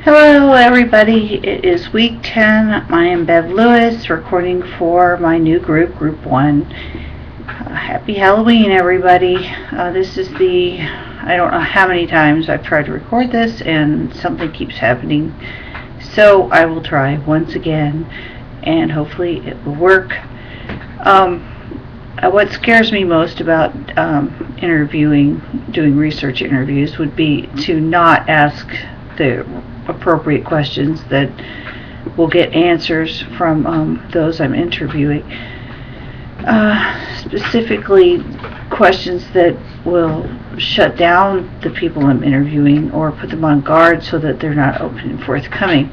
Hello everybody, it is week 10. I am Bev Lewis, recording for my new group, Group 1. Happy Halloween everybody. This is I don't know how many times I've tried to record this and something keeps happening. So I will try once again and hopefully it will work. What scares me most about doing research interviews would be to not ask the appropriate questions that will get answers from those I'm interviewing. Specifically, questions that will shut down the people I'm interviewing or put them on guard so that they're not open and forthcoming.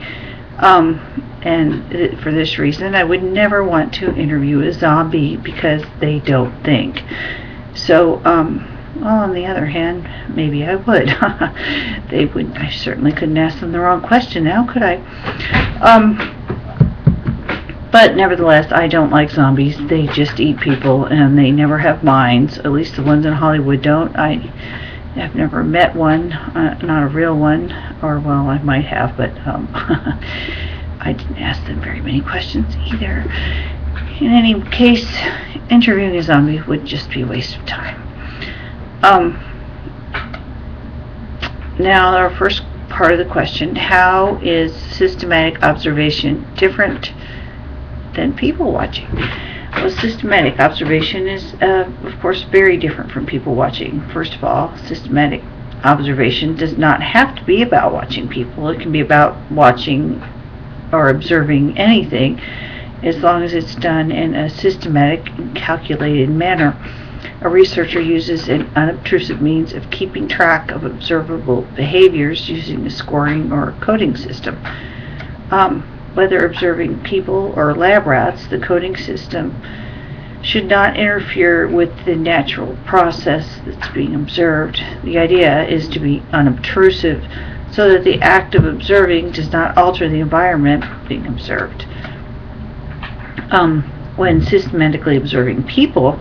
And for this reason, I would never want to interview a zombie because they don't think. So, on the other hand, maybe I would. I certainly couldn't ask them the wrong question now, could I? But nevertheless, I don't like zombies. They just eat people and they never have minds. At least the ones in Hollywood don't. I have never met one, not a real one, or well, I might have, but I didn't ask them very many questions either. In any case, interviewing a zombie would just be a waste of time. Now, our first part of the question: how is systematic observation different than people watching? Well, systematic observation is, of course, very different from people watching. First of all, systematic observation does not have to be about watching people. It can be about watching or observing anything, as long as it's done in a systematic and calculated manner. A researcher uses an unobtrusive means of keeping track of observable behaviors using a scoring or a coding system. Whether observing people or lab rats, the coding system should not interfere with the natural process that's being observed. The idea is to be unobtrusive so that the act of observing does not alter the environment being observed. When systematically observing people,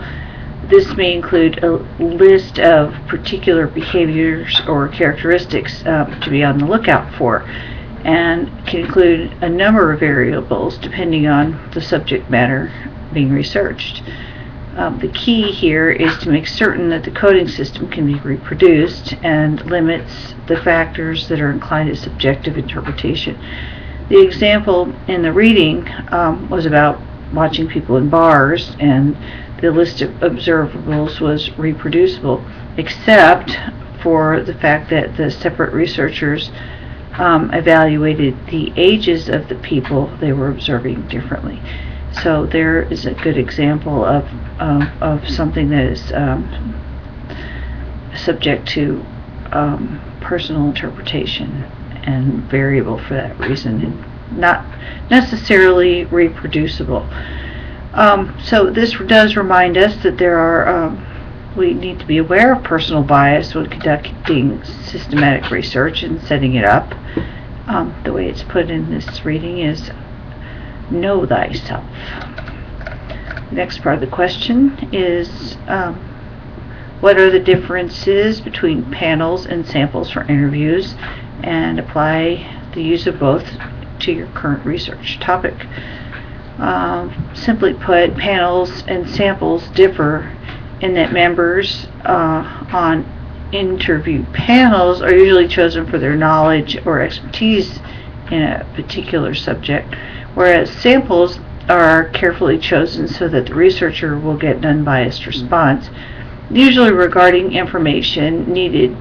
this may include a list of particular behaviors or characteristics to be on the lookout for, and can include a number of variables depending on the subject matter being researched. The key here is to make certain that the coding system can be reproduced and limits the factors that are inclined to subjective interpretation. The example in the reading was about watching people in bars, and the list of observables was reproducible, except for the fact that the separate researchers evaluated the ages of the people they were observing differently. So there is a good example of something that is subject to personal interpretation and variable for that reason, and not necessarily reproducible. So this does remind us that we need to be aware of personal bias when conducting systematic research and setting it up. The way it's put in this reading is, know thyself. Next part of the question is, what are the differences between panels and samples for interviews, and apply the use of both to your current research topic. Simply put, panels and samples differ in that members on interview panels are usually chosen for their knowledge or expertise in a particular subject, whereas samples are carefully chosen so that the researcher will get an unbiased response, usually regarding information needed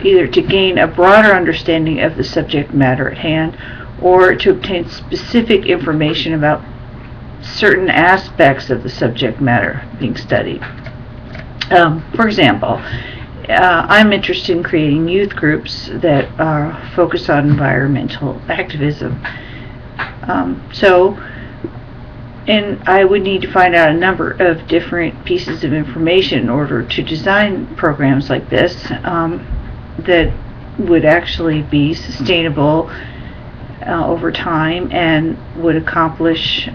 either to gain a broader understanding of the subject matter at hand or to obtain specific information about certain aspects of the subject matter being studied. For example, I'm interested in creating youth groups that focus on environmental activism. And I would need to find out a number of different pieces of information in order to design programs like this that would actually be sustainable over time and would accomplish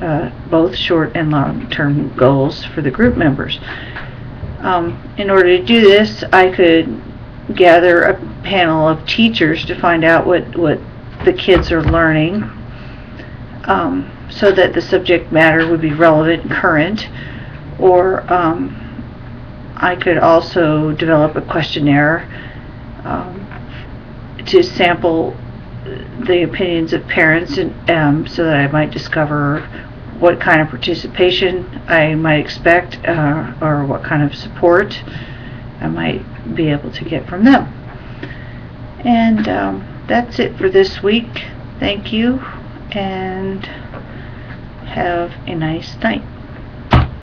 both short and long-term goals for the group members. In order to do this, I could gather a panel of teachers to find out what the kids are learning, so that the subject matter would be relevant and current. Or I could also develop a questionnaire to sample the opinions of parents, and so that I might discover what kind of participation I might expect, or what kind of support I might be able to get from them. And that's it for this week. Thank you, and have a nice night.